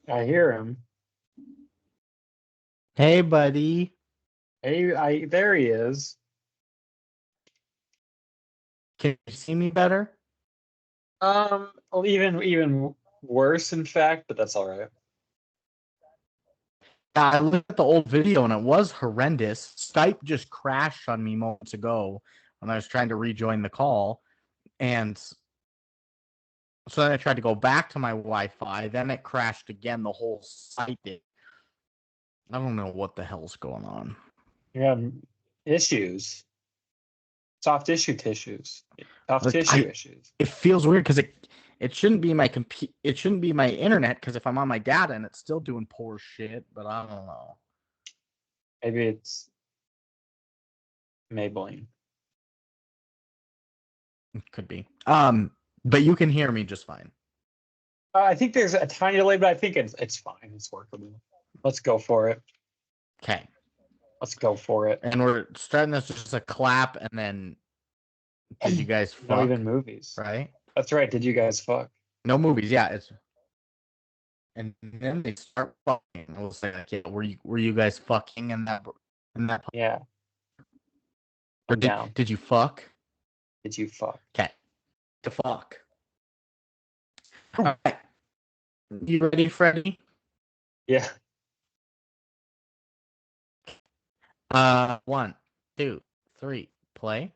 I hear him. Hey, buddy. Hey, there he is. Can you see me better? Well, even worse, in fact, but that's all right. Yeah, I looked at the old video and it was horrendous. Skype just crashed on me moments ago when I was trying to rejoin the call. And so then I tried to go back to my Wi-Fi. Then it crashed again. The whole site did. I don't know what the hell's going on. You have issues, soft issue tissues, soft tissue issues. It feels weird because it shouldn't be my it shouldn't be my internet because if I'm on my data and it's still doing poor shit, but I don't know. Maybe it's Maybelline. It could be. But you can hear me just fine. I think there's a tiny delay, but I think it's fine. It's workable. Let's go for it. Okay. Let's go for it. And we're starting this just a clap, and then did you guys fuck? No, even movies. Right? That's right. Did you guys fuck? No movies. Yeah. It's and then they start fucking. We'll say like, yeah, were you guys fucking in that Yeah. or did you fuck? Did you fuck? Okay. To fuck. All right. You ready, Freddie? Yeah. 1, 2, 3, play.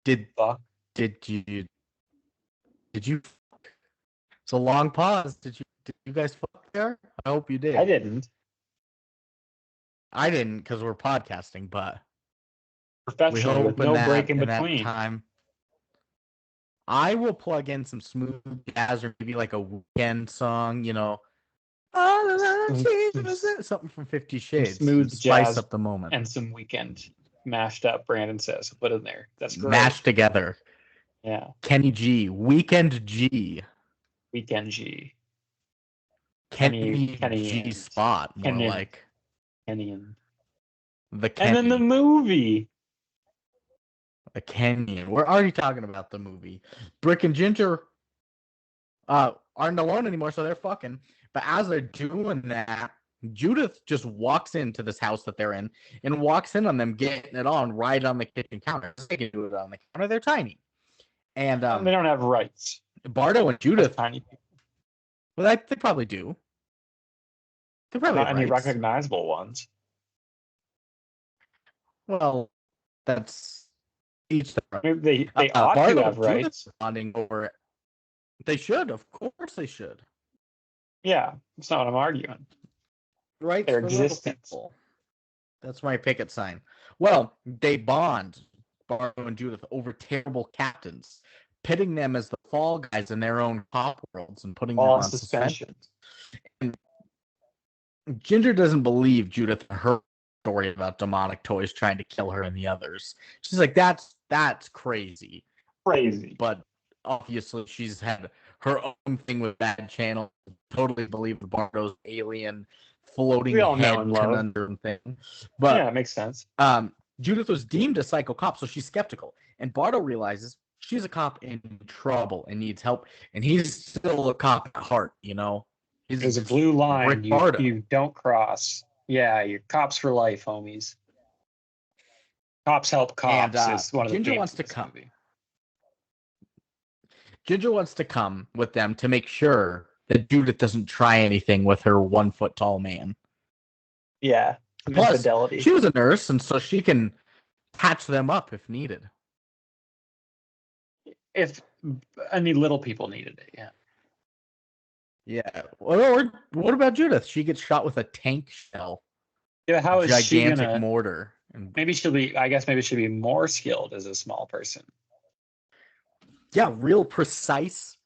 Did Fuck. did you fuck? It's a long pause. Did you guys fuck there? I hope you did. I didn't. I didn't because we're podcasting, but Professionally, with no break in between. That time. I will plug in some smooth jazz or maybe like a weekend song, you know. Something from 50 Shades. Smooth spice jazz up the moment. and some Weekend mashed up, Brandon says. Put in there. That's great. Mashed together. Yeah. Kenny G. Weekend G. Weekend G. Kenny G and spot. More Kenyan. like. Kenyan. The Kenny. And then the movie. A Kenyan. We're already talking about the movie. Brick and Ginger aren't alone anymore, so they're fucking. But as they're doing that, Judith just walks into this house that they're in and walks in on them getting it on right on the kitchen counter. They can do it on the counter. They're tiny. And they don't have rights. Bardo and Judith. That's tiny people. Well, they probably do. They probably not any rights. Recognizable ones. Well, that's each their own. They ought to have rights. Bonding over it. They should, of course they should. Yeah, that's not what I'm arguing. Rights their for existence. That's my picket sign. Well, they bond, Bardo and Judith, over terrible captains, pitting them as the fall guys in their own cop worlds and putting them on suspension. And Ginger doesn't believe Judith and her story about demonic toys trying to kill her and the others. She's like, that's crazy. Crazy. But obviously she's had her own thing with that channel. Totally believe the Bardo's alien floating head conundrum thing. But yeah, it makes sense. Judith was deemed a psycho cop, so she's skeptical. And Bardo realizes she's a cop in trouble and needs help. And he's still a cop at heart, you know? There's a blue line you don't cross. Yeah, you're cops for life, homies. Cops help cops is one of the Ginger wants to come. Ginger wants to come with them to make sure that Judith doesn't try anything with her 1 foot tall man. Yeah. Plus, infidelity. She was a nurse, and so she can patch them up if needed. If any little people needed it, yeah. Yeah. Or what about Judith? She gets shot with a tank shell. Yeah, how is she gonna... gigantic mortar. Maybe she'll be more skilled as a small person. Yeah, real precise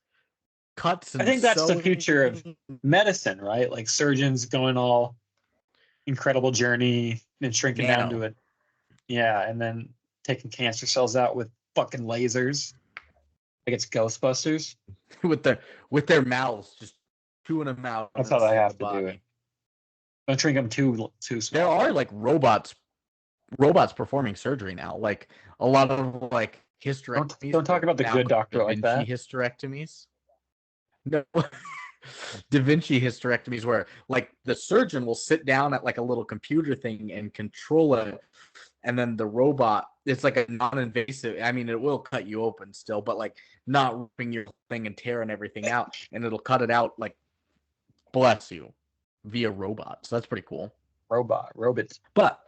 cuts. I think that's the future of medicine, right? Like surgeons going all incredible journey and shrinking down to it. Yeah, and then taking cancer cells out with fucking lasers. Like it's Ghostbusters. with their mouths, just chewing them out. That's how they have to do it. Don't shrink them too small. There are like robots robots performing surgery now. Like a lot of like hysterectomies. Don't talk about the good doctor Da like Vinci that. hysterectomies. No. Da Vinci hysterectomies where like the surgeon will sit down at like a little computer thing and control it, and then the robot, it's like a non-invasive. I mean, it will cut you open still, but like not ripping your thing and tearing everything out, and it'll cut it out like bless you via robot. So that's pretty cool. Robots. But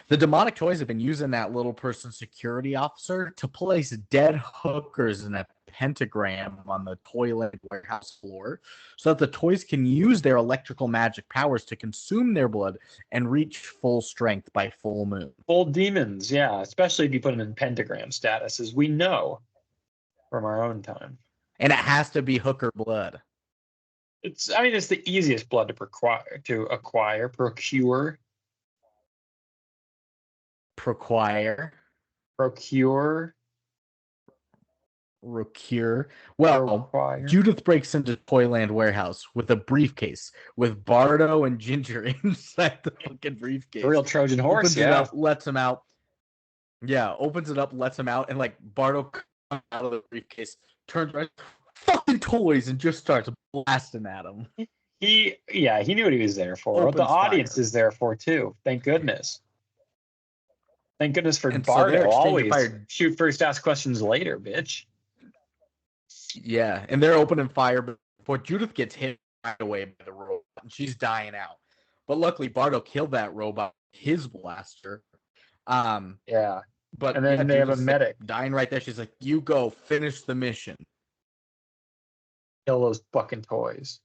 the demonic toys have been using that little person security officer to place dead hookers in a pentagram on the toilet warehouse floor so that the toys can use their electrical magic powers to consume their blood and reach full strength by full moon. Full demons, yeah. Especially if you put them in pentagram status, as we know from our own time. And it has to be hooker blood. It's the easiest blood to procure. Well, Judith breaks into Toyland warehouse with a briefcase with Bardo and Ginger inside the fucking briefcase. The real Trojan horse, opens it up, lets him out. Yeah, opens it up, lets him out, and like Bardo comes out of the briefcase, turns around, fucking toys, and just starts blasting at him. He knew what he was there for. What the audience is there for too. Thank goodness. Thank goodness for Bardo. Always shoot first, ask questions later, bitch. Yeah, and they're opening fire before Judith gets hit right away by the robot, and she's dying out. But luckily, Bardo killed that robot with his blaster. Yeah. But and then they have a medic dying right there. She's like, "You go finish the mission. Kill those fucking toys."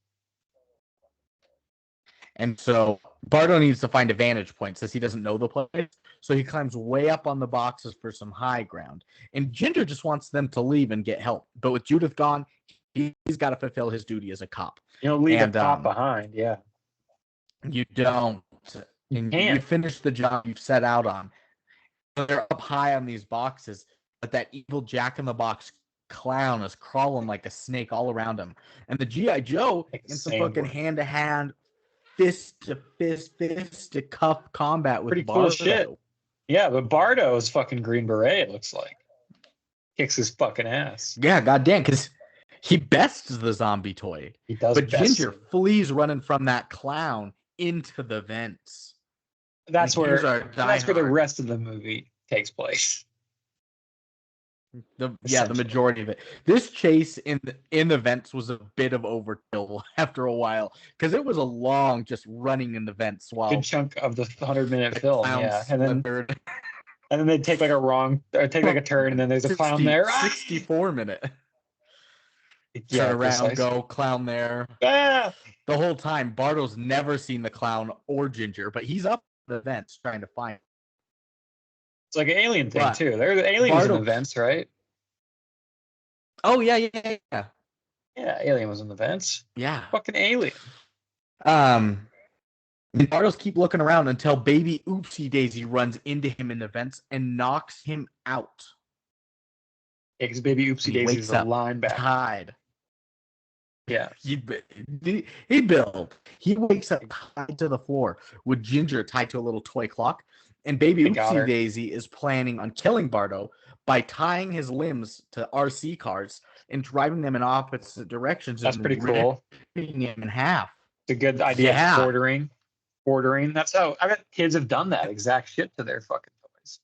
And so Bardo needs to find a vantage point since he doesn't know the place. So he climbs way up on the boxes for some high ground. And Ginger just wants them to leave and get help. But with Judith gone, he's got to fulfill his duty as a cop. You don't leave a cop behind, yeah. You don't. And you finish the job you've set out on. They're up high on these boxes, but that evil Jack-in-the-Box clown is crawling like a snake all around him. And the G.I. Joe in some fucking hand-to-hand, fist-to-cuff combat with pretty Bardo. Cool shit. Yeah, but Bardo's fucking Green Beret, it looks like. Kicks his fucking ass. Yeah, goddamn, because he bests the zombie toy. He does. But Ginger flees running from that clown into the vents. That's where the rest of the movie takes place. The majority of it. This chase in the vents was a bit of overkill after a while because it was a long just running in the vents while good chunk of the 100-minute film. Yeah, and then they take like a turn, and then there's a clown there. 64-minute. Turn around, go clown there. Ah! The whole time, Bardo's never seen the clown or Ginger, but he's up the vents trying to find. It's like an alien thing too. There's aliens in the vents, right? Oh yeah. Yeah, Alien was in the vents. Yeah. Fucking Alien. Bardo's keep looking around until baby Oopsie Daisy runs into him in the vents and knocks him out. Yeah, because baby Oopsie Daisy is a linebacker. Tied. Yeah. He wakes up tied to the floor with Ginger tied to a little toy clock. And baby Oopsie Daisy is planning on killing Bardo by tying his limbs to RC cars and driving them in opposite directions. That's pretty cool. Ripping him in half. It's a good idea. Yeah. Bordering. That's how I bet kids have done that exact shit to their fucking toys.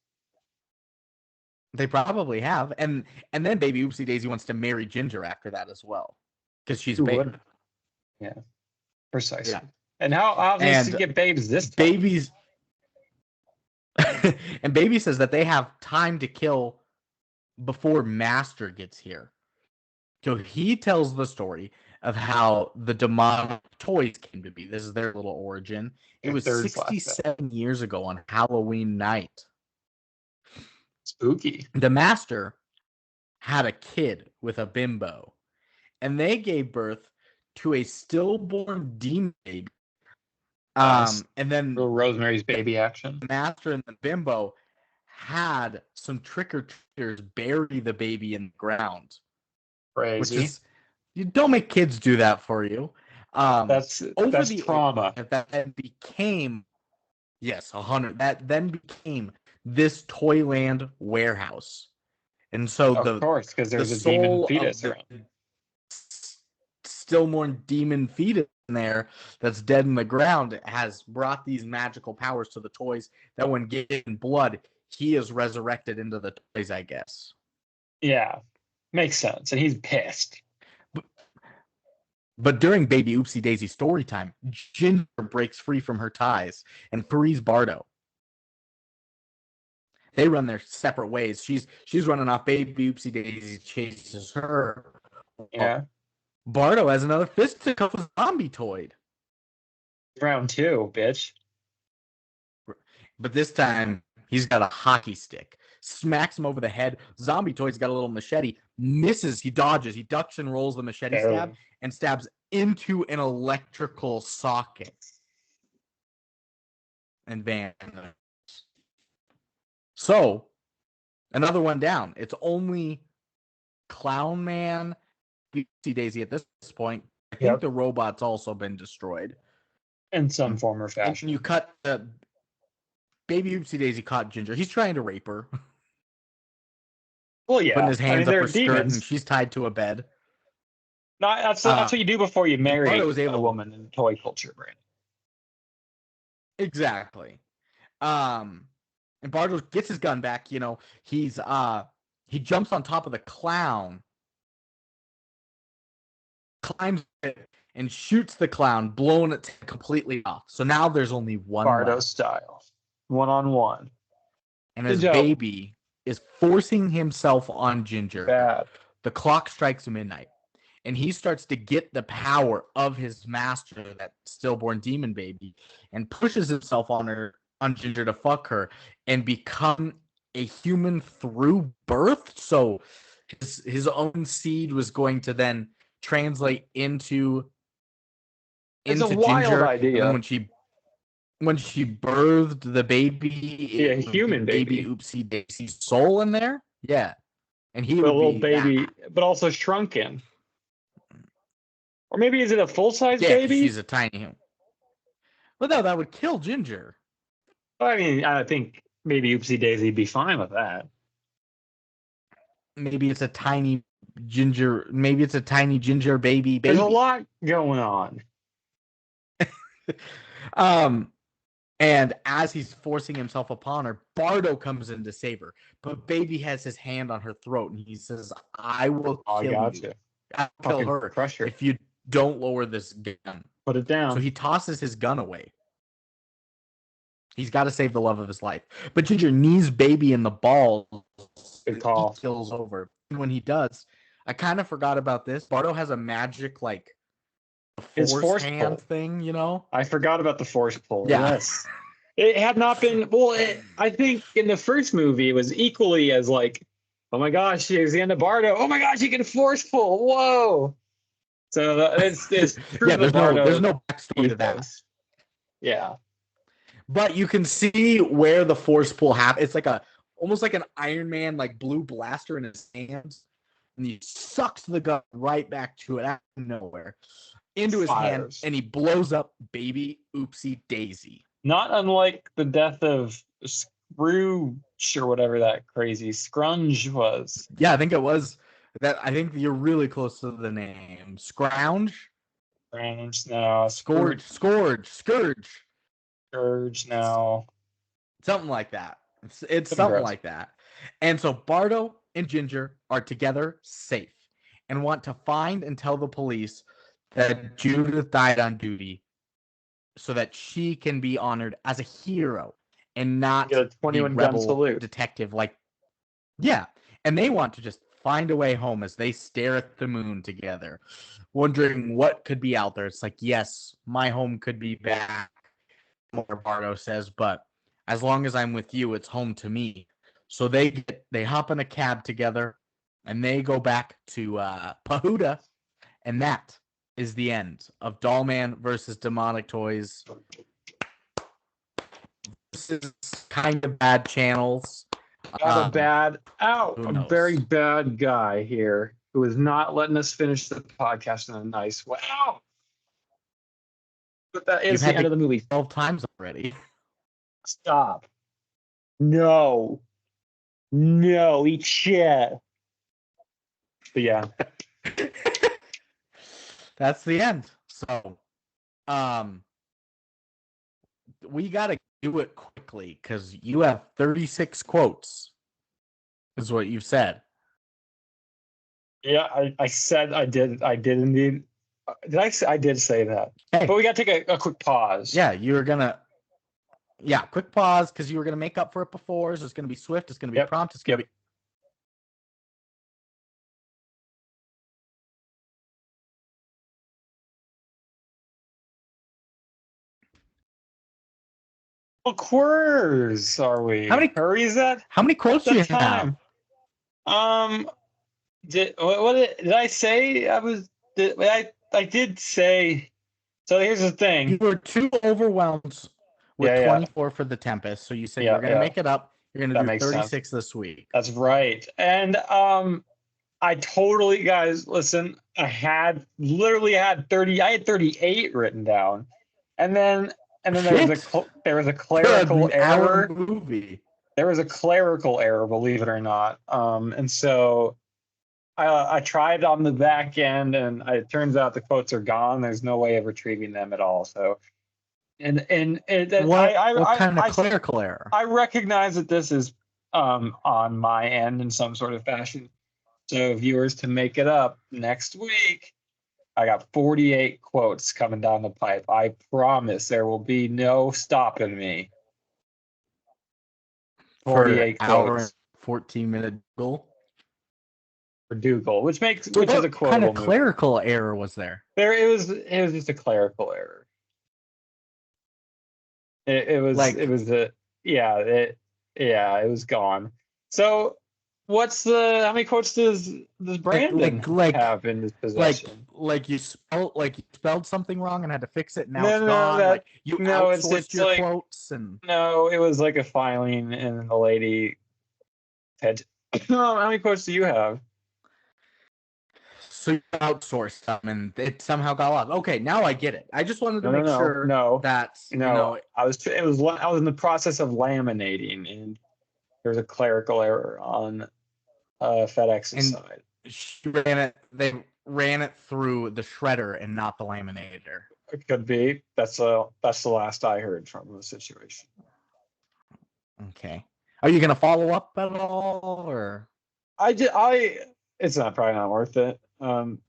They probably have. And then baby Oopsie Daisy wants to marry Ginger after that as well. Because she's babe. Yeah. Precisely. Yeah. And how does she get babes this time? Babies. And Baby says that they have time to kill before Master gets here. So he tells the story of how the demonic toys came to be. This is their little origin. It was 67 years ago on Halloween night. Spooky. The Master had a kid with a bimbo, and they gave birth to a stillborn demon baby. And then little Rosemary's Baby action. The Master and the bimbo had some trick-or-treaters bury the baby in the ground. Crazy. Which is, you don't make kids do that for you. That's trauma. That became Yes, 100. That then became this Toyland warehouse. And so Of course, because the there's a demon soul of fetus the around. stillborn demon fetus in there that's dead in the ground has brought these magical powers to the toys that when given blood, he is resurrected into the toys, I guess. Yeah, makes sense. And he's pissed. But during Baby Oopsie Daisy story time, Ginger breaks free from her ties and frees Bardo. They run their separate ways. She's running off. Baby Oopsie Daisy chases her. Yeah. Bardo has another fisticuff with Zombie Toyd. Round 2, bitch. But this time, he's got a hockey stick. Smacks him over the head. Zombie Toyd's got a little machete. Misses. He dodges. He ducks and rolls the machete stab and stabs into an electrical socket. And vanishes. So, another one down. It's only Clown Man, Oopsie Daisy at this point. I think the robot's also been destroyed. In some form or fashion. And you cut the Baby Oopsie Daisy caught Ginger. He's trying to rape her. Well, yeah. Putting his hands up her demons. skirt, and she's tied to a bed. No, that's what you do before you marry a woman in toy culture, Brandon. Exactly. And Bardo gets his gun back. You know, he jumps on top of the clown, climbs it, and shoots the clown, blowing it completely off. So now there's only one Bardo left. style, 1-on-1, and his baby is forcing himself on Ginger. Bad. The clock strikes midnight, and he starts to get the power of his master, that stillborn demon baby, and pushes himself on Ginger to fuck her and become a human through birth. So his own seed was going to then translate into a wild Ginger. idea. And when she birthed the baby, a human baby, Oopsie Daisy's soul in there, yeah, and he a would little be baby, that. but also shrunken. Or maybe is it a full-size baby? She's a tiny human. Well, no, that would kill Ginger. I mean, I think maybe Oopsie Daisy would be fine with that. Maybe it's a tiny Ginger. Maybe it's a tiny Ginger baby. There's a lot going on. And as he's forcing himself upon her, Bardo comes in to save her. But Baby has his hand on her throat, and he says, "I will kill you. I'll kill her if you don't lower this gun. Put it down." So he tosses his gun away. He's got to save the love of his life. But Ginger knees Baby in the balls. Good call. He kills over. And when he does, I kind of forgot about this. Bardo has a magic, like, force hand thing, you know? I forgot about the force pull. Yeah. Yes. It had not been, I think in the first movie, it was equally as like, oh my gosh, he's the end of Bardo. Oh my gosh, he can force pull. Whoa. So it's yeah, there's no backstory to that. Yeah. But you can see where the force pull happens. It's like almost like an Iron Man, like blue blaster in his hands. And he sucks the gun right back to it out of nowhere. Into his hand, and he blows up Baby Oopsie Daisy. Not unlike the death of Scrooge or whatever that crazy Scrunge was. Yeah, I think it was that. I think you're really close to the name. Scrounge? Scrounge, no. Scourge, no. Something like that. It's something like that. And so Bardo and Ginger are together safe and want to find and tell the police that Judith died on duty so that she can be honored as a hero and not a 21 gun salute detective. Like, yeah. And they want to just find a way home as they stare at the moon together, wondering what could be out there. It's like, yes, my home could be back, Bardo says, but as long as I'm with you, it's home to me. So they hop in a cab together and they go back to Pahuda, and that is the end of Dollman versus Demonic Toys. This is kind of bad channels. A very bad guy here who is not letting us finish the podcast in a nice way. Ow! But that is the end of the movie. 12 times already. Stop. No. No, eat shit. But yeah. That's the end. So, we got to do it quickly because you have 36 quotes, is what you've said. Yeah, I said I did indeed. Did I did say that. Hey. But we got to take a quick pause. Yeah, you were going to. Yeah, quick pause because you were going to make up for it before. So it's going to be swift. It's going to be prompt. It's going to be. What quers are we? How many hurry is that? How many quotes do you have? Did I say? I did say. So here's the thing. You were too overwhelmed with 24 for the Tempest, so you said you're going to make it up. You're going to do 36 this week. That's right. And I totally, guys, listen. I had 30. I had 38 written down, and then there was a clerical error. Movie. There was a clerical error, believe it or not. And so I tried on the back end, and it turns out the quotes are gone. There's no way of retrieving them at all. So, what kind of clerical error? I recognize that this is on my end in some sort of fashion. So, viewers, to make it up next week, I got 48 quotes coming down the pipe. I promise there will be no stopping me. 48 quotes. 14-minute goal. For Dougal, which is a quotable. What kind of clerical error was there? It was just a clerical error. It was gone. So how many quotes does Brandon have in his possession? Like you spelled something wrong and had to fix it. Now it's gone. Outsourced your quotes and no, it was like a filing in the lady head. How many quotes do you have? So you outsourced them and it somehow got lost. Okay, now I get it. I just wanted to make sure that I was in the process of laminating and there's a clerical error on FedEx's side. They ran it through the shredder and not the laminator. It could be. That's the last I heard from the situation. Okay. Are you gonna follow up at all, or? It's probably not worth it.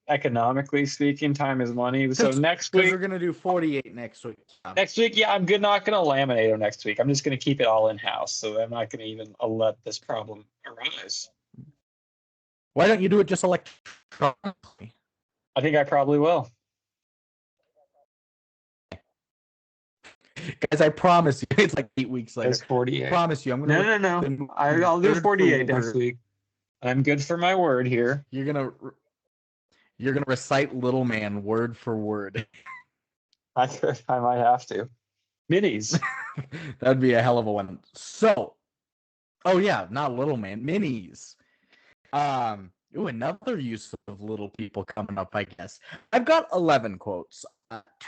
Economically speaking, time is money. So next week we're gonna do 48 next week. Next week, yeah, I'm not gonna laminate them next week. I'm just gonna keep it all in house. So I'm not gonna even let this problem arise. Why don't you do it just electronically? I think I probably will. Guys, I promise you, it's like 8 weeks later. It's 48. I promise you, I'm gonna. No. I'll do 48 next week. I'm good for my word here. You're gonna recite Little Man word for word. I might have to. Minis. That'd be a hell of a one. So, oh yeah, not Little Man, minis. Another use of little people coming up, I guess. I've got 11 quotes.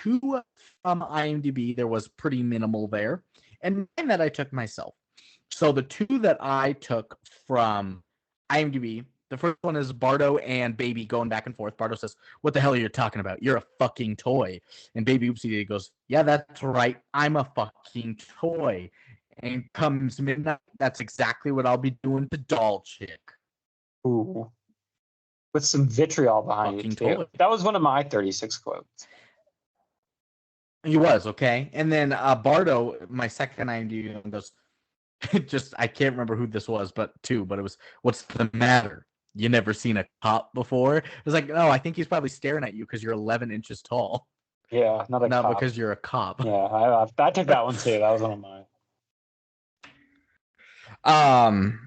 2 from IMDb. There was pretty minimal there, and 9 that I took myself. So the 2 that I took from IMDb, the first one is Bardo and Baby going back and forth. Bardo says, "What the hell are you talking about? You're a fucking toy." And Baby Oopsie goes, "Yeah, that's right. I'm a fucking toy." And comes midnight. That's exactly what I'll be doing to Doll Chick. Ooh. With some vitriol behind it, too. That was one of my 36 quotes. He was, okay. And then Bardo, my second IMDb, goes, I can't remember who this was, but it was, "What's the matter? You never seen a cop before?" It was like, no, I think he's probably staring at you because you're 11 inches tall. Yeah, not cop. Because you're a cop. Yeah, I took that one, too. That was one of mine.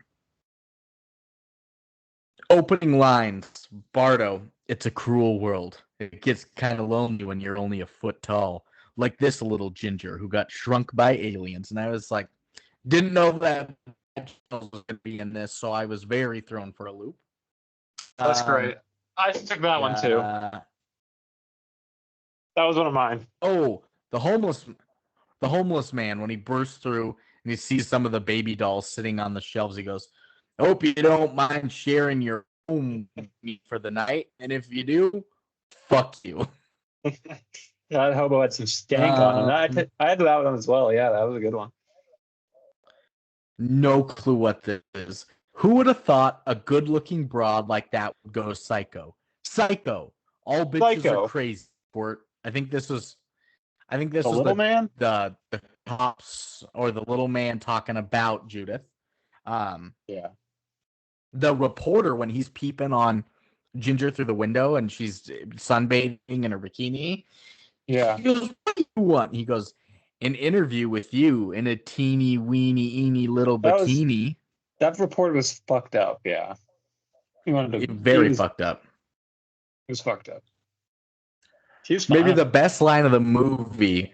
Opening lines, Bardo, "It's a cruel world. It gets kind of lonely when you're only a foot tall. Like this little ginger who got shrunk by aliens." And I was like, didn't know that was going to be in this, so I was very thrown for a loop. That's great. I took that one, too. That was one of mine. Oh, the homeless man when he bursts through he sees some of the baby dolls sitting on the shelves. He goes, "Hope you don't mind sharing your home with me for the night, and if you do, fuck you." That hobo had some stank on him. I had that one as well. Yeah, that was a good one. No clue what this is. Who would have thought a good-looking broad like that would go psycho? Psycho. All bitches Psycho. are crazy. I think this was The little man? the cops or the little man talking about Judith. Yeah. The reporter, when he's peeping on Ginger through the window and she's sunbathing in a bikini. Yeah. He goes, "What do you want?" He goes, "An interview with you in a teeny weeny little bikini." That reporter was fucked up. Yeah. He wanted to. Very fucked up. It was fucked up. She was Maybe fine. the best line of the movie,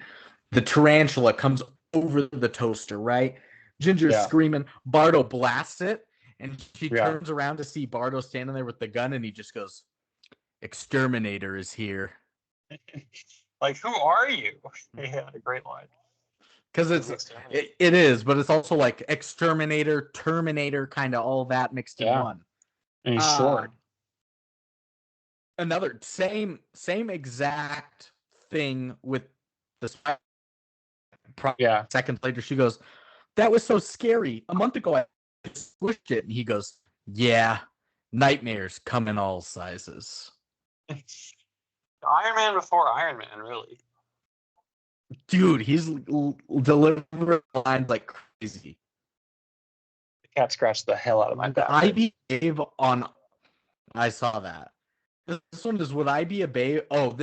the tarantula comes over the toaster, right? Ginger's screaming, Bardo blasts it, and she turns around to see Bardo standing there with the gun, and he just goes, "Exterminator is here." Like, who are you? Yeah, a great line. Because it is, but it's also like Exterminator, Terminator, kind of all that mixed in one. And he's short. Another same exact thing with the spider. Seconds later, she goes, "That was so scary. A month ago, I squished it." And he goes, "Yeah, nightmares come in all sizes." Iron Man before Iron Man, really. Dude, he's delivering lines like crazy. The cat scratched the hell out of my back. I behave on. I saw that. This one is, would I be a babe? Oh,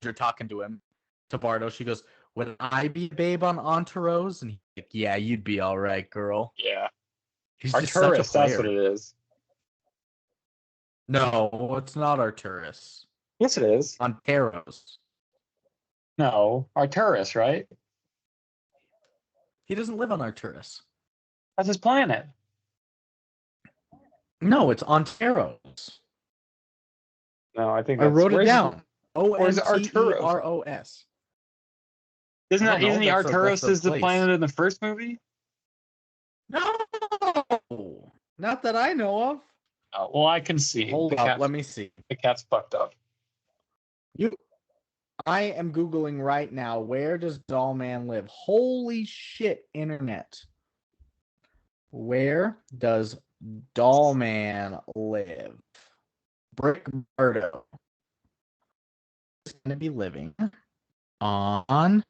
you're talking to him, to Bardo. She goes, "Would I be a babe on Entourage?" And he's like, "Yeah, you'd be all right, girl." Yeah. He's Arturus, just such a player. that's what it is. No, it's not Arturus. Yes, it is. Ontaros. No, Arturus, right? He doesn't live on Arturus. That's his planet. No, it's Ontaros. No, I think I wrote it down. Onteros. Isn't he Arturus is the planet in the first movie? No, not that I know of. Oh, well, I can see. Hold up, let me see. The cat's fucked up. I am Googling right now. Where does Dollman live? Holy shit, internet. Where does Dollman live? Brick Bardo is going to be living on.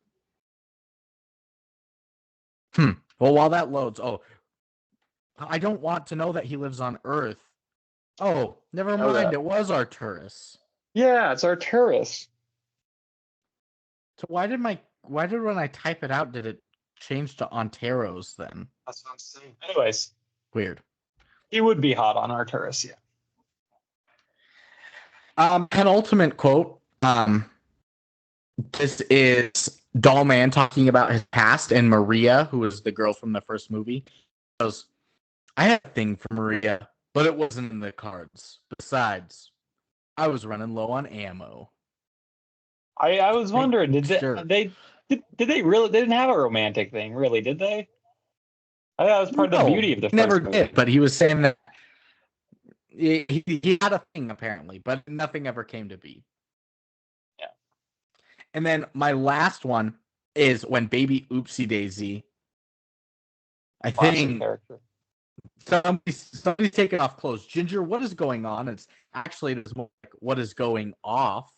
Well, while that loads, I don't want to know that he lives on Earth. Oh, never mind. It was Arturus. Yeah, it's Arturus. So why did when I type it out, did it change to Ontaros then? That's what I'm saying. Anyways. Weird. He would be hot on Arturus, yeah. Penultimate quote. This is Dollman talking about his past, and Maria, who was the girl from the first movie, goes, "I had a thing for Maria, but it wasn't in the cards. Besides, I was running low on ammo." I was wondering, did they really? They didn't have a romantic thing, really, did they? I thought that was part of the beauty of the first never movie. did, but he was saying that he had a thing apparently, but nothing ever came to be. Yeah. And then my last one is when Baby Oopsie Daisy. I think somebody's taking off clothes. Ginger, what is going on? It's more like what is going off.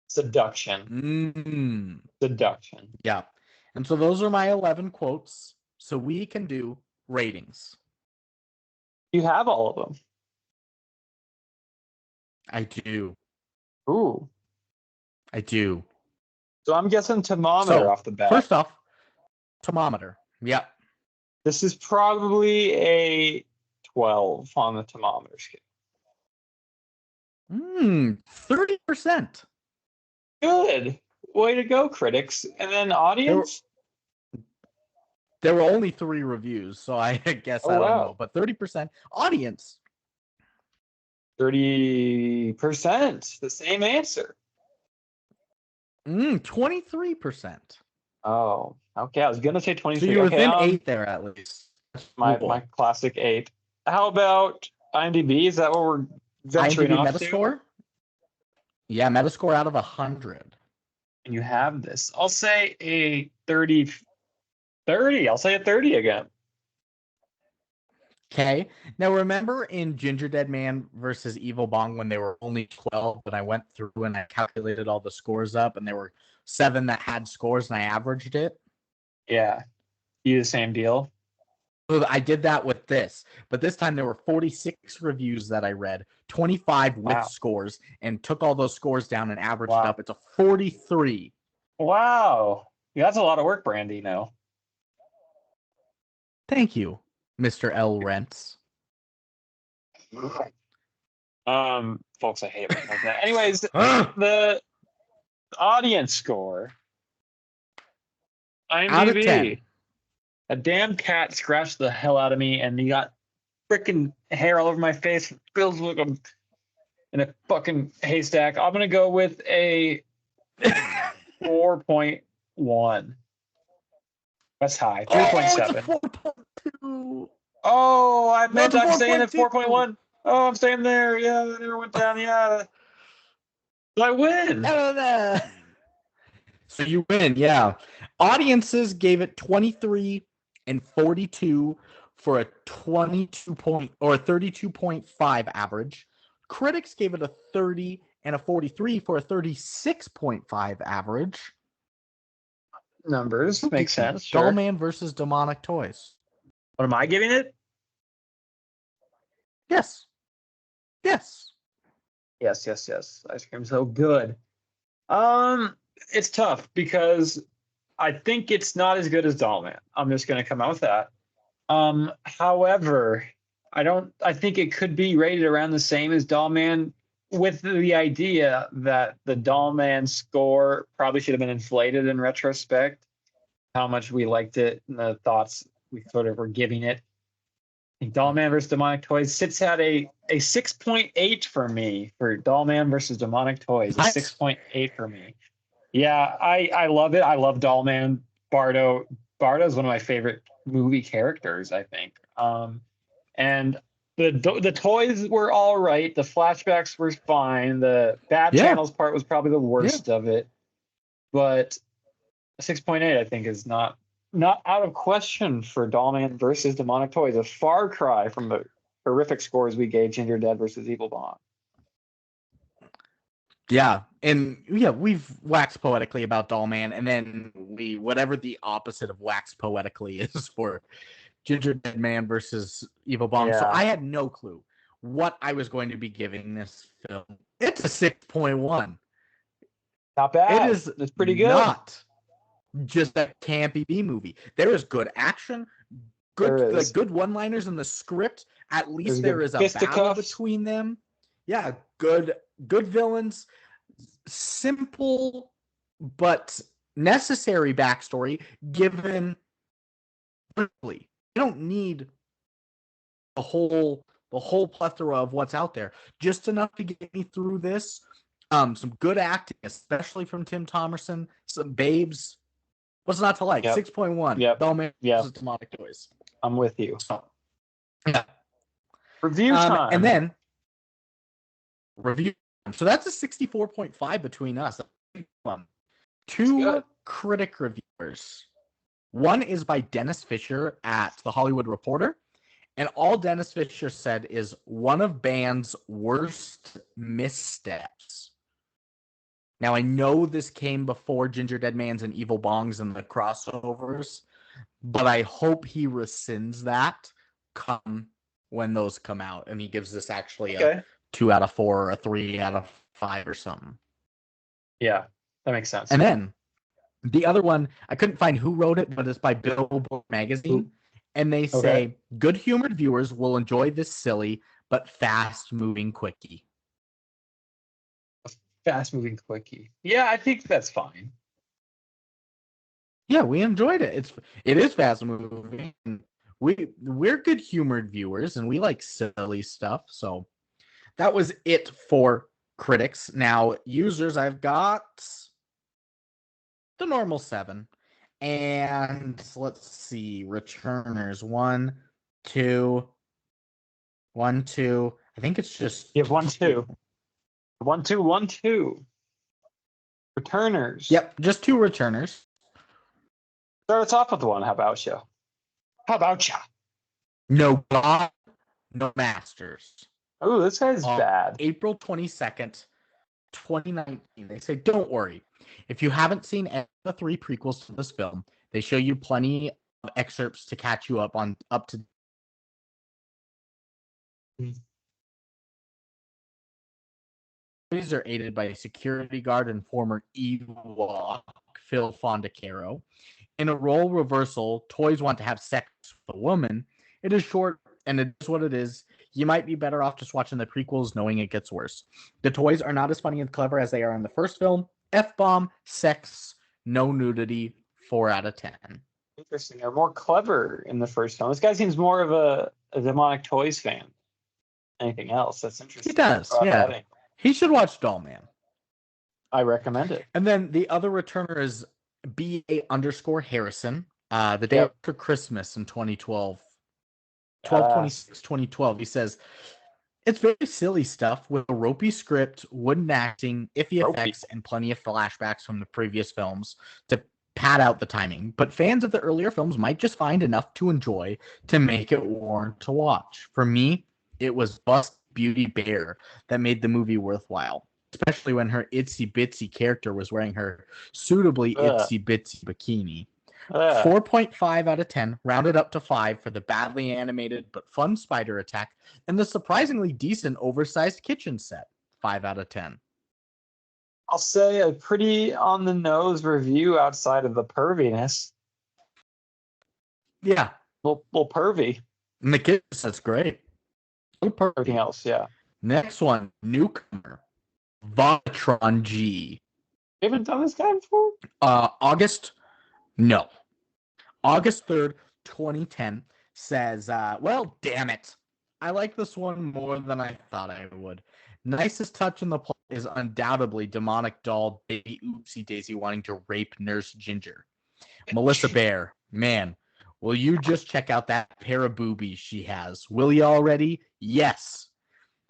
Seduction. Seduction. Yeah. And so those are my 11 quotes. So we can do ratings. You have all of them. I do. Ooh. I do. So I'm guessing thermometer off the bat. First off, thermometer. Yep. This is probably a 12 on the thermometer scale. 30%. Good. Way to go, critics. And then audience? There were only 3 reviews, so I guess I don't know. But 30% audience. 30%. The same answer. 23%. Oh. Okay, I was gonna say So 23. you're Okay, within 8 there at least. my classic 8. How about IMDb? Is that what we're venturing IMDb off to? Metascore? Yeah, Metascore out of 100. And you have this. I'll say a 30. 30. I'll say a 30 again. Okay. Now remember in Ginger Dead Man versus Evil Bong when they were only 12, and I went through and I calculated all the scores up, and there were 7 that had scores, and I averaged it. Yeah. You the same deal. So I did that with this, but this time there were 46 reviews that I read, 25 with scores, and took all those scores down and averaged it up. It's a 43. Wow. Yeah, that's a lot of work, Brandy. No. Thank you, Mr. L. Rents. Folks, I hate it like that. Anyways, the audience score. IMDb. Out of 10. A damn cat scratched the hell out of me, and he got freaking hair all over my face. It feels like I'm in a fucking haystack. I'm gonna go with a 4.1. That's high. 3.7. 4.2. Oh, I'm saying at 4.1. Oh, I'm staying there. Yeah, it never went down. Yeah. So I win. So you win, yeah. Audiences gave it 23 and 42 for a 32.5 average. Critics gave it a 30 and a 43 for a 36.5 average. Numbers make sense. Sure. Dollman versus Demonic Toys. What am I giving it? Yes. Yes. Ice cream's so good. It's tough because I think it's not as good as Dollman. I'm just gonna come out with that. However, I think it could be rated around the same as Dollman, with the idea that the Dollman score probably should have been inflated in retrospect, how much we liked it and the thoughts we sort of were giving it. I think Dollman versus Demonic Toys sits at a 6.8 for me for Dollman versus Demonic Toys. Nice. A 6.8 for me. Yeah, I love it. I love Dollman. Bardo is one of my favorite movie characters, I think. And the toys were all right. The flashbacks were fine. The bad channels part was probably the worst of it. But 6.8, I think, is not out of question for Dollman versus Demonic Toys. A far cry from the horrific scores we gave Ginger Dead versus Evil Bong. Yeah, and yeah, we've waxed poetically about Dollman, and then whatever the opposite of wax poetically is for Ginger Dead Man versus Evil Bong. Yeah. So I had no clue what I was going to be giving this film. It's a 6.1. Not bad. It is. It's pretty good. Not just a campy B movie. There is good action, good one-liners in the script. At least there is a battle between them. Yeah, good villains. Simple but necessary backstory given quickly. You don't need the whole plethora of what's out there. Just enough to get me through this. Some good acting, especially from Tim Thomerson. Some babes. What's not to like? 6.1. Yep. Dollman versus Demonic Toys. I'm with you. Yeah. Review time. And then review. So that's a 64.5 between us. 2 critic reviewers. One is by Dennis Fisher at The Hollywood Reporter. And all Dennis Fisher said is one of band's worst missteps. Now, I know this came before Ginger Dead Man's and Evil Bongs and the crossovers, but I hope he rescinds that when those come out. And he gives this actually a 2 out of 4 or a 3 out of 5 or something. Yeah, that makes sense. And then the other one, I couldn't find who wrote it, but it's by Billboard Magazine. And they say, good-humored viewers will enjoy this silly but fast-moving quickie. Fast-moving quickie. Yeah, I think that's fine. Yeah, we enjoyed it. It is fast-moving. We're good-humored viewers, and we like silly stuff. So that was it for critics. Now, users, I've got the normal 7. And let's see, returners 1, 2, 1, 2. I think it's just You have 1, 2. 1, 2, 1, 2. Returners. Yep, just 2 returners. Start us off with one. How about you? How about you? No God, no Masters. Oh, this guy's bad. April 22nd, 2019. They say, don't worry. If you haven't seen any of the 3 prequels to this film, they show you plenty of excerpts to catch you up to. These are aided by a security guard and former Ewok, Phil Fondacaro. In a role reversal, toys want to have sex with a woman. It is short, and it is what it is. You might be better off just watching the prequels, knowing it gets worse. The toys are not as funny and clever as they are in the first film. F-bomb, sex, no nudity, 4 out of 10. Interesting. They're more clever in the first film. This guy seems more of a Demonic Toys fan. Anything else? That's interesting. He does, yeah. He should watch Dollman. I recommend it. And then the other returner is BA_Harrison. The day after Christmas in 2012. 12/26/2012. He says, it's very silly stuff with a ropey script, wooden acting, iffy effects, and plenty of flashbacks from the previous films to pad out the timing. But fans of the earlier films might just find enough to enjoy to make it warrant to watch. For me, it was Bust Beauty Bear that made the movie worthwhile, especially when her itsy bitsy character was wearing her suitably itsy bitsy bikini. 4.5 out of 10, rounded up to 5 for the badly animated but fun spider attack and the surprisingly decent oversized kitchen set. 5 out of 10. I'll say a pretty on the nose review outside of the perviness. Yeah. Little pervy. And the kitchen set's great. Everything else, yeah. Next one, newcomer, Voltron G. You haven't done this guy before? August 3rd, 2010 says, well, damn it. I like this one more than I thought I would. Nicest touch in the plot is undoubtedly demonic doll baby Oopsie Daisy wanting to rape Nurse Ginger. Melissa Bear, man, will you just check out that pair of boobies she has? Will you already? Yes.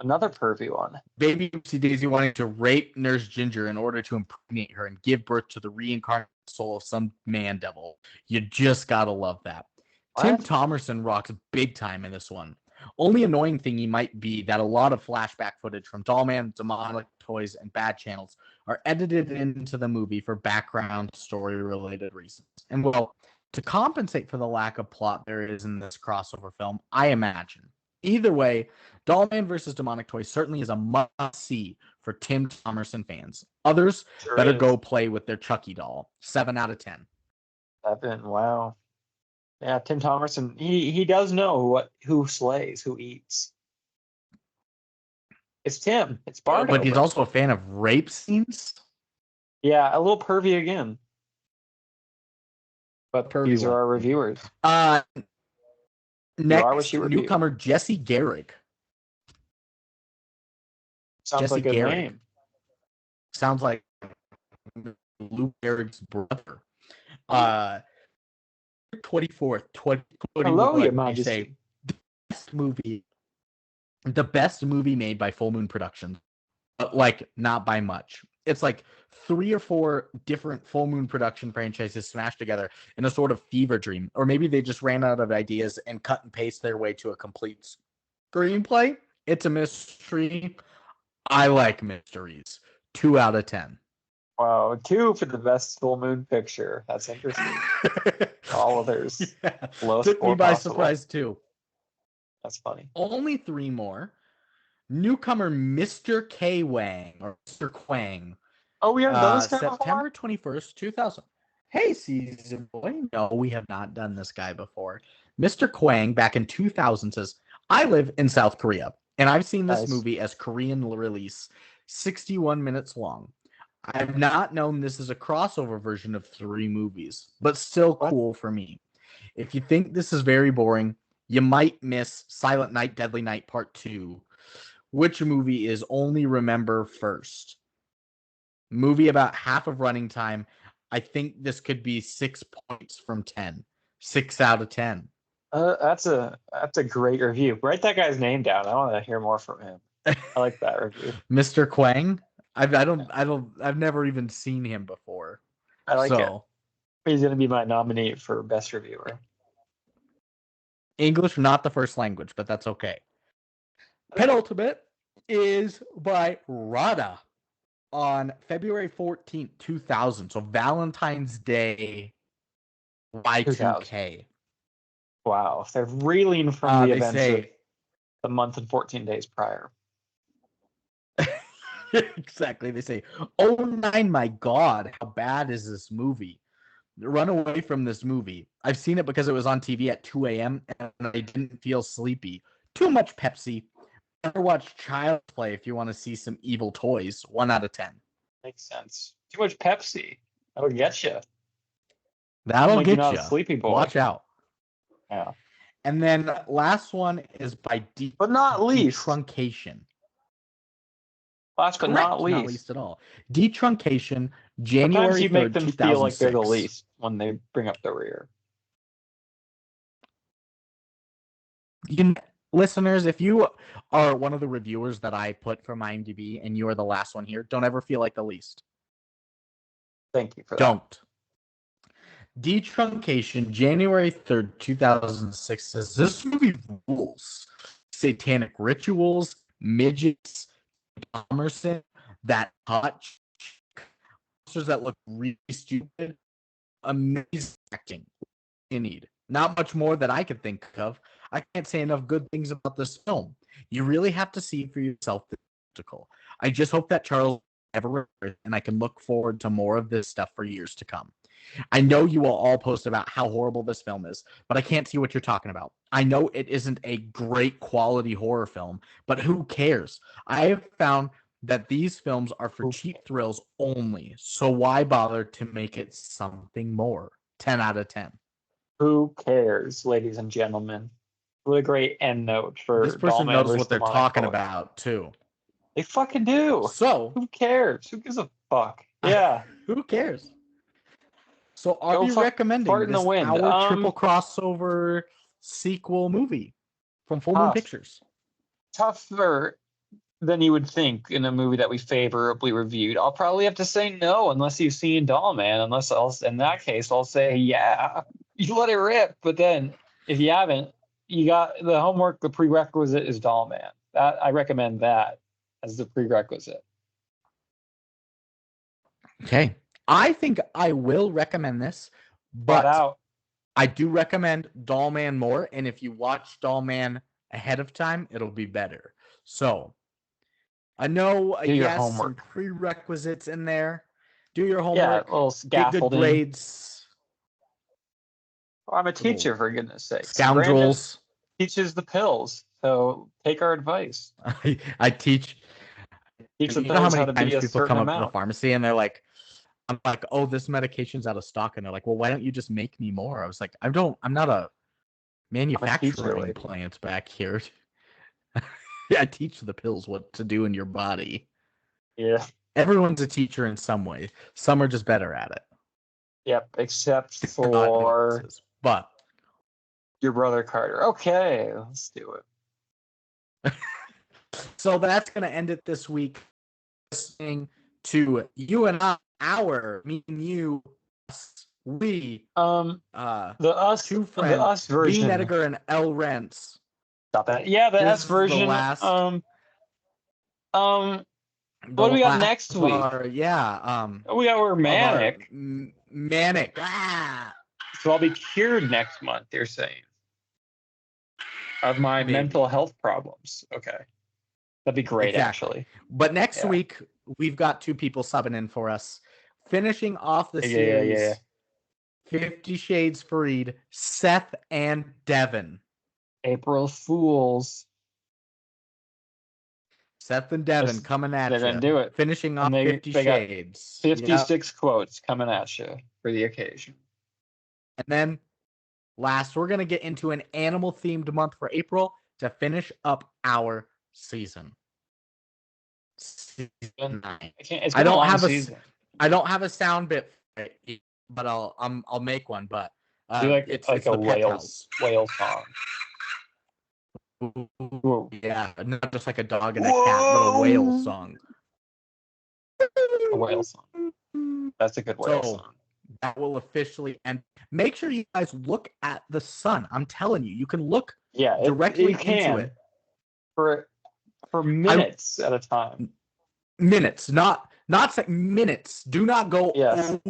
Another pervy one. Baby Oopsie Daisy wanting to rape Nurse Ginger in order to impregnate her and give birth to the reincarnated soul of some man devil. You just gotta love that. What? Tim Thomerson rocks big time in this one. Only annoying thing he might be that a lot of flashback footage from Dollman, Demonic Toys, and Bad Channels are edited into the movie for background story-related reasons. And well, to compensate for the lack of plot there is in this crossover film, I imagine. Either way, Dollman vs. Demonic Toys certainly is a must-see for Tim Thomerson fans. Others better go play with their Chucky doll. 7 out of 10. 7, wow. Yeah, Tim Thomerson, he does know who slays, who eats. It's Tim. It's Bardo. But he's also a fan of rape scenes? Yeah, a little pervy again. But these are our reviewers. Next, newcomer Jesse Garrick. Sounds Jesse like a Garrick. Name. Sounds like Luke Garrick's brother. 24th, 2021. Hello, Your Majesty. The best movie made by Full Moon Productions, but like not by much. It's like 3 or 4 different Full Moon production franchises smashed together in a sort of fever dream, or maybe they just ran out of ideas and cut and paste their way to a complete screenplay. It's a mystery. I like mysteries. 2 out of 10. Wow, 2 for the best Full Moon picture. That's interesting. All others. Yeah. Took me by surprise too. That's funny. Only 3 more. Newcomer Mr. K. Wang or Mr. Quang. Oh, we haven't done this guy September before? 21st, 2000. Hey, season boy. No, we have not done this guy before. Mr. Quang back in 2000 says, I live in South Korea, and I've seen this movie as Korean release, 61 minutes long. I've not known this is a crossover version of 3 movies, but still cool for me. If you think this is very boring, you might miss Silent Night, Deadly Night Part 2, which movie is only remember first. Movie about half of running time. I think this could be 6 points from 10. 6 out of 10. That's a great review. Write that guy's name down. I want to hear more from him. I like that review. Mr. Kwang? I've never even seen him before. I like it. He's gonna be my nominee for best reviewer. English, not the first language, but that's okay. Penultimate is by Rada on February 14th, 2000. So Valentine's Day Y2K. Wow. They're reeling from the events of the month and 14 days prior. Exactly. They say, "Oh 9, my God, how bad is this movie? Run away from this movie. I've seen it because it was on TV at 2 a.m. and I didn't feel sleepy. Too much Pepsi. Never watch Child's Play if you want to see some evil toys. 1 out of 10. Makes sense. Too much Pepsi. That'll get you. That'll get you. Sleepy boy. Watch out. Yeah. And then last one is by but not least. Detruncation. Last but not least. Not least at all. Detruncation, January 3rd, Sometimes you make them 2006. feel like they're the least when they bring up the rear. Listeners, if you are one of the reviewers that I put from IMDb and you are the last one here, don't ever feel like the least. Thank you for that. Don't. Detruncation, January 3rd, 2006 says this movie rules. Satanic rituals, midgets, Emerson, that hot monsters that look really stupid, amazing acting. You need not much more that I could think of. I can't say enough good things about this film. You really have to see for yourself the spectacle. I just hope that Charles never and I can look forward to more of this stuff for years to come. I know you will all post about how horrible this film is, but I can't see what you're talking about. I know it isn't a great quality horror film, but who cares? I have found that these films are for cheap thrills only, so why bother to make it something more? 10 out of 10. Who cares, ladies and gentlemen? What a great end note for this person Dollman knows what they're talking about, too. They fucking do. So, who cares? Who gives a fuck? Yeah. Who cares? So are we recommending this our triple crossover sequel movie from Full Moon Pictures? Tougher than you would think in a movie that we favorably reviewed. I'll probably have to say no unless you've seen Dollman. In that case, I'll say yeah. You let it rip. But then if you haven't, you got the homework. The prerequisite is Dollman. I recommend that as the prerequisite. Okay. I think I will recommend this, but I do recommend Dollman more, and if you watch Dollman ahead of time, it'll be better. So, I know, yes, some prerequisites in there. Do your homework. Yeah, get good grades. Well, I'm a teacher, for goodness sake. Scoundrels. Teaches the pills, so take our advice. I teach the pills how many times people come up to the pharmacy and they're like, I'm like, oh, this medication's out of stock. And they're like, well, why don't you just make me more? I was like, I'm not a manufacturing plant back here. I teach the pills what to do in your body. Yeah. Everyone's a teacher in some way. Some are just better at it. Yep, except for but your brother Carter. Okay, let's do it. So that's gonna end it this week. Listening to you and I. Me and you, we, the us, two friends, the us version, Bean Edgar and L. Rents. Stop that. Yeah, the S version. What do we got next week? We're manic. Manic. So I'll be cured next month. You're saying of my mental health problems? Okay, that'd be great, actually. But next week we've got two people subbing in for us. Finishing off the series, 50 Shades Freed, Seth and Devin. April Fools. Seth and Devin coming at you. They're going to do it. Finishing off 50 Shades. 56 quotes coming at you for the occasion. And then last, we're going to get into an animal-themed month for April to finish up our season. Season 9. I don't have a sound bit but I'll make one. But Do like it's a the pet house. whale song. Ooh, yeah, not just like a dog and a cat, but a whale song. A whale song. That's a good whale song. That will officially end. Make sure you guys look at the sun. I'm telling you, you can look directly into it for minutes at a time. Minutes, not minutes. Do not go over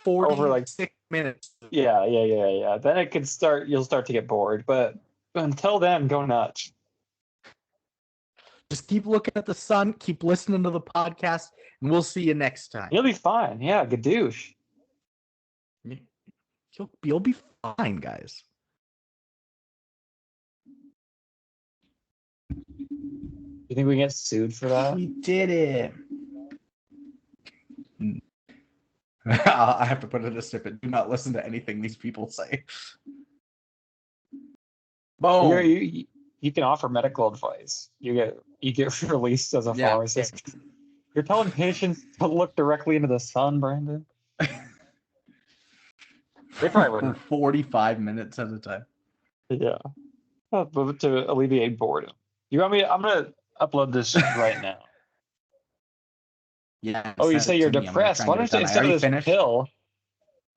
46 minutes. Yeah. Then it could start. You'll start to get bored, but until then, go nuts. Just keep looking at the sun. Keep listening to the podcast, and we'll see you next time. You'll be fine. Yeah, gadoosh. You'll be fine, guys. You think we get sued for that? We did it. I have to put it in a snippet. Do not listen to anything these people say. Boom. You can offer medical advice. You get released as a pharmacist. Yeah. You're telling patients to look directly into the sun, Brandon. They probably for 45 minutes at a time. Yeah. To alleviate boredom. You want me? I'm gonna upload this right now. Yeah. Oh, you say you're depressed. Why don't you, instead of this pill,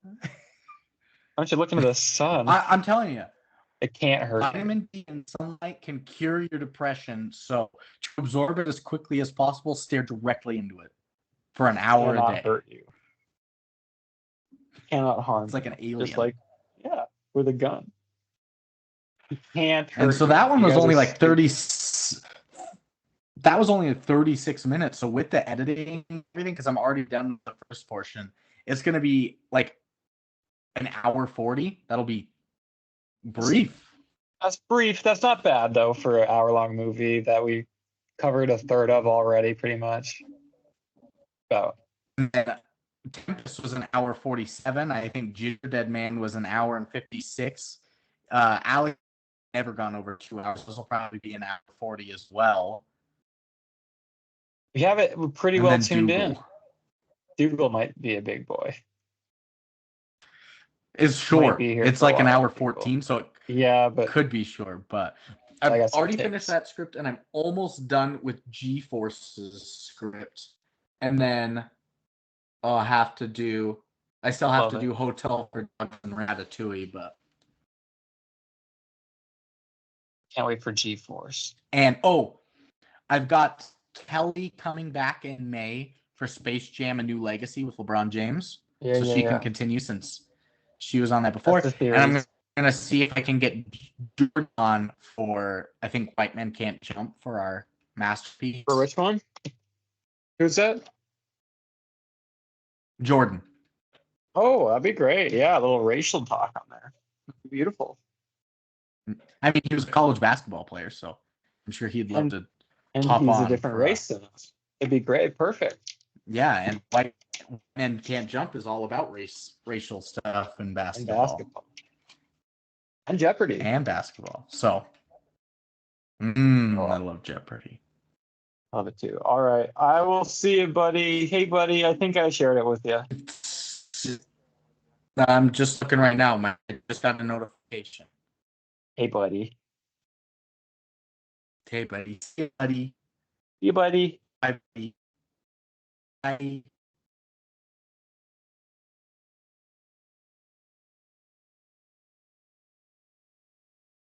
why don't you look into the sun? I'm telling you, it can't hurt. Vitamin D and sunlight can cure your depression. So to absorb it as quickly as possible, stare directly into it for an hour a day. Hurt you. Cannot harm. It's like an alien. Just like with a gun. You can't hurt. And so that one was only like 30. That was only 36 minutes. So with the editing and everything, because I'm already done with the first portion, it's going to be like an hour 40. That'll be brief. That's brief. That's not bad, though, for an hour-long movie that we covered a third of already, pretty much. About. And Tempest was an hour 47. I think Ginger Dead Man was an hour and 56. Alex never gone over 2 hours. This will probably be an hour 40 as well. We have it pretty well tuned in. Dougal might be a big boy. It's short. It's like an hour 14, so but could be short. But I've already finished that script, and I'm almost done with G-Force's script. And then I still have to do Hotel for Dogs and Ratatouille, but can't wait for G-Force. And I've got Kelly coming back in May for Space Jam: A New Legacy with LeBron James, so she can continue since she was on that before. And I'm gonna see if I can get Jordan on for I think White Men Can't Jump for our masterpiece. For which one? Who's that? Jordan. Oh, that'd be great. Yeah, a little racial talk on there. Beautiful. I mean, he was a college basketball player, so I'm sure he'd love to. And he's a different race than us. It'd be great. Perfect. Yeah, and White Men Can't Jump is all about racial stuff and basketball. And Jeopardy. And basketball. So, I love Jeopardy. Love it too. All right. I will see you, buddy. Hey, buddy. I think I shared it with you. I'm just looking right now. I just got a notification. Hey, buddy. Hey, buddy. Hey, buddy. Hey, buddy. Bye, buddy. Bye.